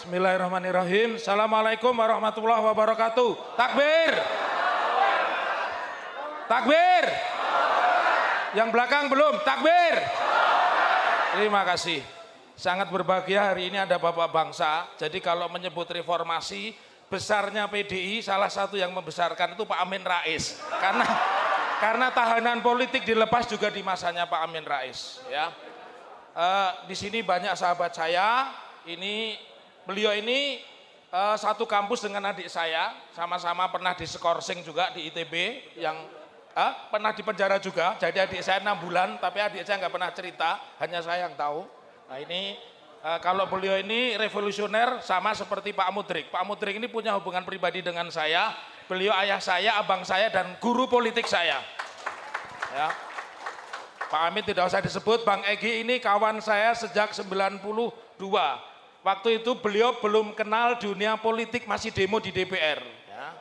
Bismillahirrahmanirrahim. Assalamualaikum warahmatullahi wabarakatuh. Takbir. Takbir. Yang belakang belum. Takbir. Terima kasih. Sangat berbahagia hari ini ada Bapak Bangsa. Jadi kalau menyebut reformasi, besarnya PDI salah satu yang membesarkan itu Pak Amin Rais. Karena tahanan politik dilepas juga di masanya Pak Amin Rais. Ya. Di sini banyak sahabat saya. Beliau ini satu kampus dengan adik saya, sama-sama pernah di Skorsing juga di ITB, yang pernah di penjara juga. Jadi adik saya 6 bulan, tapi adik saya nggak pernah cerita, hanya saya yang tahu. Nah ini kalau beliau ini revolusioner sama seperti Pak Mudrik. Pak Mudrik ini punya hubungan pribadi dengan saya. Beliau ayah saya, abang saya, dan guru politik saya. Ya. Pak Amin tidak usah disebut. Bang Egy ini kawan saya sejak 92. Waktu itu beliau belum kenal dunia politik, masih demo di DPR. Ya.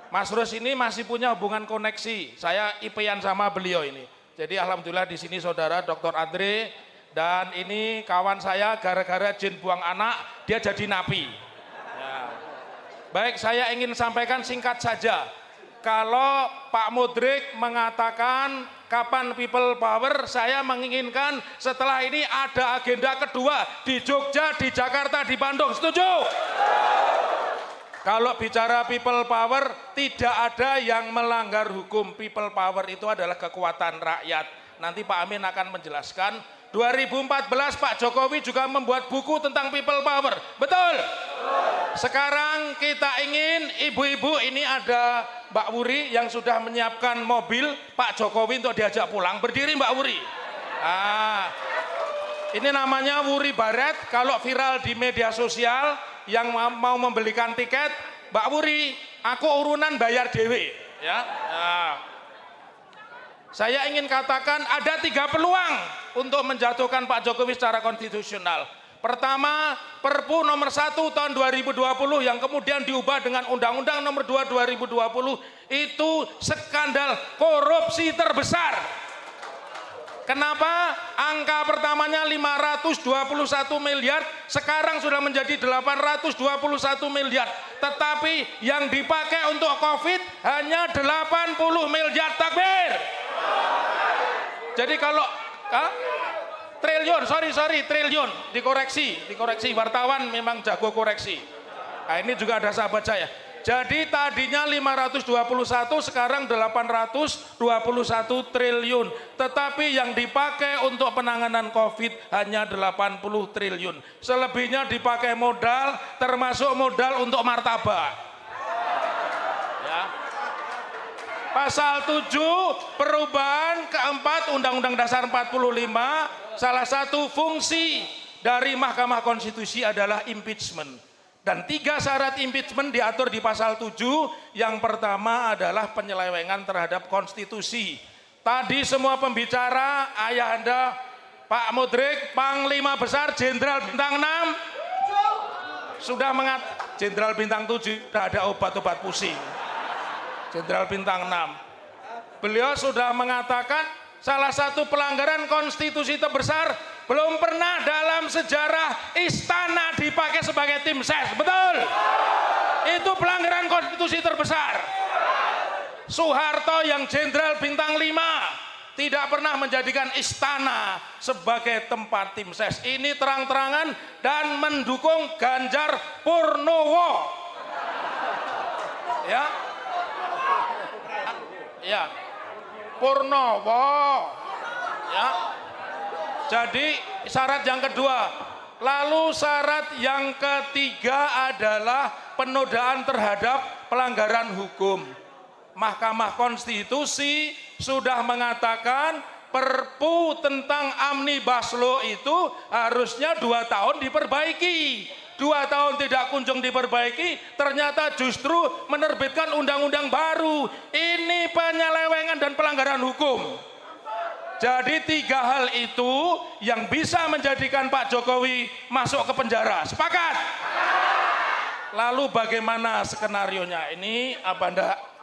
Mas Rus ini masih punya hubungan koneksi. Saya IP-an sama beliau ini. Jadi alhamdulillah di sini saudara Dr. Andre, dan ini kawan saya gara-gara jin buang anak dia jadi napi. Ya. Baik, saya ingin sampaikan singkat saja. Kalau Pak Mudrik mengatakan kapan people power, saya menginginkan setelah ini ada agenda kedua di Jogja, di Jakarta, di Bandung. Setuju? Kalau bicara people power, tidak ada yang melanggar hukum. People power itu adalah kekuatan rakyat. Nanti Pak Amin akan menjelaskan. 2014 Pak Jokowi juga membuat buku tentang people power. Betul? Sekarang kita ingin ibu-ibu, ini ada Mbak Wuri yang sudah menyiapkan mobil Pak Jokowi untuk diajak pulang. Berdiri Mbak Wuri. Ini namanya Wuri Baret. Kalau viral di media sosial yang mau membelikan tiket, Mbak Wuri, aku urunan bayar dewe. Ya. Saya ingin katakan ada 3 peluang untuk menjatuhkan Pak Jokowi secara konstitusional. Pertama, Perpu nomor 1 tahun 2020 yang kemudian diubah dengan Undang-Undang nomor 2 2020 itu skandal korupsi terbesar. Kenapa? Angka pertamanya 521 miliar, sekarang sudah menjadi 821 miliar. Tetapi yang dipakai untuk COVID hanya 80 miliar. Takbir. Jadi kalau triliun, triliun, dikoreksi, wartawan memang jago koreksi. Nah, ini juga ada sahabat saya. Jadi tadinya 521, sekarang 821 triliun. Tetapi yang dipakai untuk penanganan COVID hanya 80 triliun. Selebihnya dipakai modal, termasuk modal untuk martabak. Ya. Pasal 7 perubahan keempat Undang-Undang Dasar 45, salah satu fungsi dari Mahkamah Konstitusi adalah impeachment. Dan 3 syarat impeachment diatur di pasal 7. Yang pertama adalah penyelewengan terhadap konstitusi. Tadi semua pembicara, ayahanda Pak Mudrik, Panglima Besar Jenderal Bintang 6 sudah Jenderal Bintang 7 sudah ada obat-obat pusing. Jenderal Bintang 6. Beliau sudah mengatakan salah satu pelanggaran konstitusi terbesar, belum pernah dalam sejarah istana dipakai sebagai tim ses. Betul? Itu pelanggaran konstitusi terbesar. Soeharto yang Jenderal Bintang 5 tidak pernah menjadikan istana sebagai tempat tim ses. Ini terang-terangan dan mendukung Ganjar Purnowo. Ya. Ya, Purnowo. Ya. Jadi syarat yang kedua. Lalu syarat yang ketiga adalah penodaan terhadap pelanggaran hukum. Mahkamah Konstitusi sudah mengatakan Perpu tentang Omnibus Law itu harusnya 2 tahun diperbaiki. 2 tahun tidak kunjung diperbaiki, ternyata justru menerbitkan undang-undang baru. Ini penyelewengan dan pelanggaran hukum. Jadi 3 hal itu yang bisa menjadikan Pak Jokowi masuk ke penjara. Sepakat? Lalu bagaimana skenarionya? Ini apa enggak?